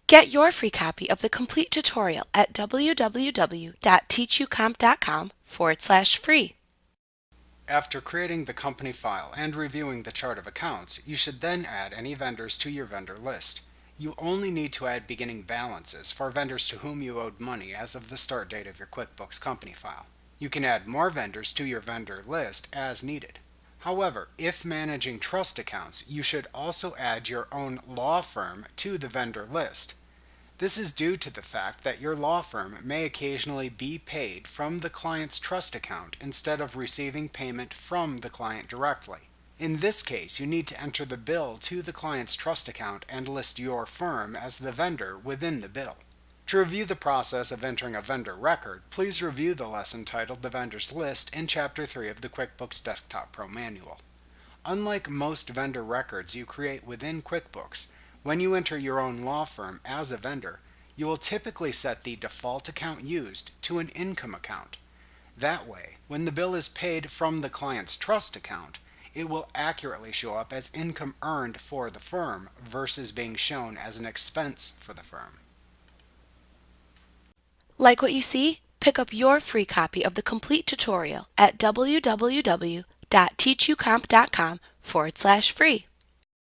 Get your free copy of the complete tutorial at www.teachucomp.com/free. After creating the company file and reviewing the chart of accounts, you should then add any vendors to your vendor list. You only need to add beginning balances for vendors to whom you owed money as of the start date of your QuickBooks company file. You can add more vendors to your vendor list as needed. However, if managing trust accounts, you should also add your own law firm to the vendor list. This is due to the fact that your law firm may occasionally be paid from the client's trust account instead of receiving payment from the client directly. In this case, you need to enter the bill to the client's trust account and list your firm as the vendor within the bill. To review the process of entering a vendor record, please review the lesson titled The Vendors List in Chapter 3 of the QuickBooks Desktop Pro Manual. Unlike most vendor records you create within QuickBooks, when you enter your own law firm as a vendor, you will typically set the default account used to an income account. That way, when the bill is paid from the client's trust account, it will accurately show up as income earned for the firm versus being shown as an expense for the firm. Like what you see? Pick up your free copy of the complete tutorial at www.teachucomp.com/free.